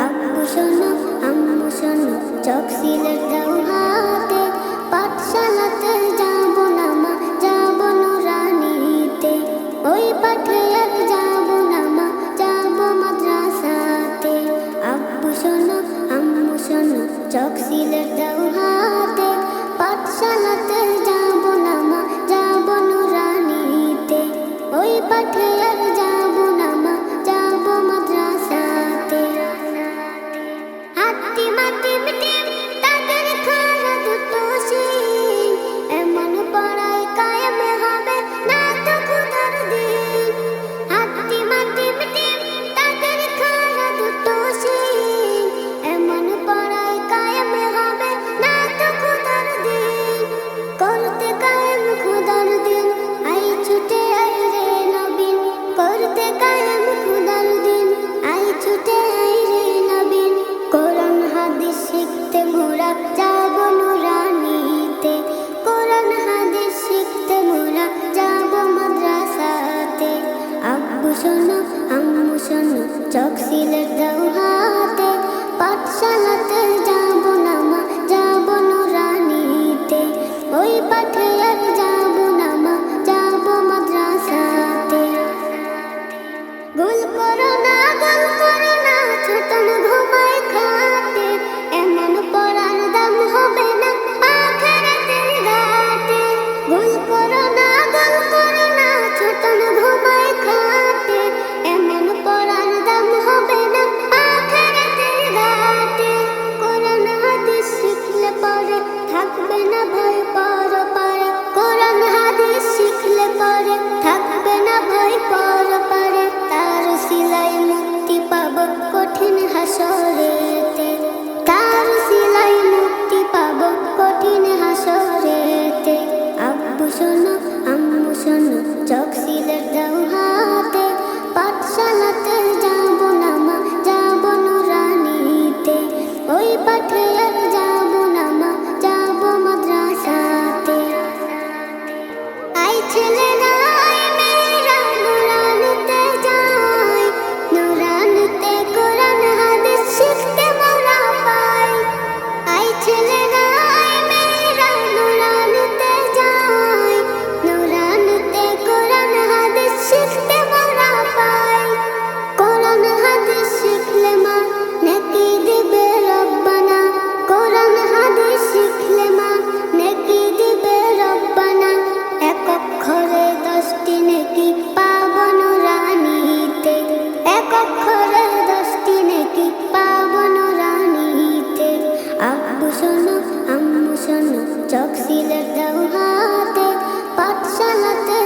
আব্বু শোনো আম্মু শোনো চক সিলেট দাও হাতে, পাঠশালাতে যাব না মা যাব নুরানিতে, ওই পাঠে আর যাব না মা যাব মাদ্রাসাতে। আব্বু শোনো আম্মু শোনো চক সিলেট দাও হাতে, পাঠশালাতে যাব না মা যাব নুরানিতে, ওই পাঠে আর যাব না মা যাব মাদ্রাসাতে। হাতি মাটি মিটি তাদের খানা দুটো শিং, এমন পড়াই কায়েম হবে না তো খোদার দিন। হাতি মাটি মিটি তাদের খানা দুটো শিং, এমন পড়াই কায়েম হবে না তো খোদার দিন। করতে কায়েম খোদার দিন আই ছুটে আই রে নবীন, করতে কায়েম খোদার দিন আই ছুটে আই রে নবীন। কোরআন হাদিস শিখতে মোরা যাব নুরানিতে, কোরআন হাদিস শিখতে মোরা যাব মাদ্রাসাতে। আব্বু শোনো আম্মু শোনো চক সিলেট দাও হাতে, পাঠশালাতে যাব না মা যাব নুরানিতে, ওই পাঠে আর যাব না মা যাব মাদ্রাসাতে। গোল করো না ছোটন ঘুমায় খাটে, এমন পড়ার দাম হবে না আখিরাতের ঘাটে। গোল করো না ছোটন ঘুমায় খাটে, এমন পড়ার দাম হবে না আখিরাতের ঘাটে। কোরআন হাদিস শিখলে পরে থাকবে না ভয় পরপারে, কোরআন হাদিস শিখলে পরে থাকবে না ভয় পরপারে। তার সিলাই মুক্তি পাবো কঠিন হাসরেতে, তার সিলাই মুক্তি পাবো কঠিন হাসরেতে। আব্বু শোনো আম্মু শোনো চক সিলেট দাও হাতে, পাঠশালাতে যাব না মা যাব নুরানিতে, ওই পাঠে আর যাব না মা যাব মাদ্রাসাতে। আই ছেলেরা আই মেয়েরা নুরানিতে যাই, নুরানিতে কোরআন হাদিস শিখতে মোরা পাই। আই ছেলেরা আই মেয়েরা নুরানিতে যাই, নুরানিতে কোরআন হাদিস শিখতে মোরা পাই। কোরআন হাদিস শিখলে মা নেকি দিবে রব্বানা, কোরআন হাদিস শিখলে মা নেকি দিবে রব্বানা। এক অক্ষরে 10টি নেকি পাবো নুরানিতে, এক অক্ষরে 10টি নেকি পাবো নুরানিতে। আব্বু শোনো আম্মু শোনো চক সিলেট দাও হাতে, পাঠশালাতে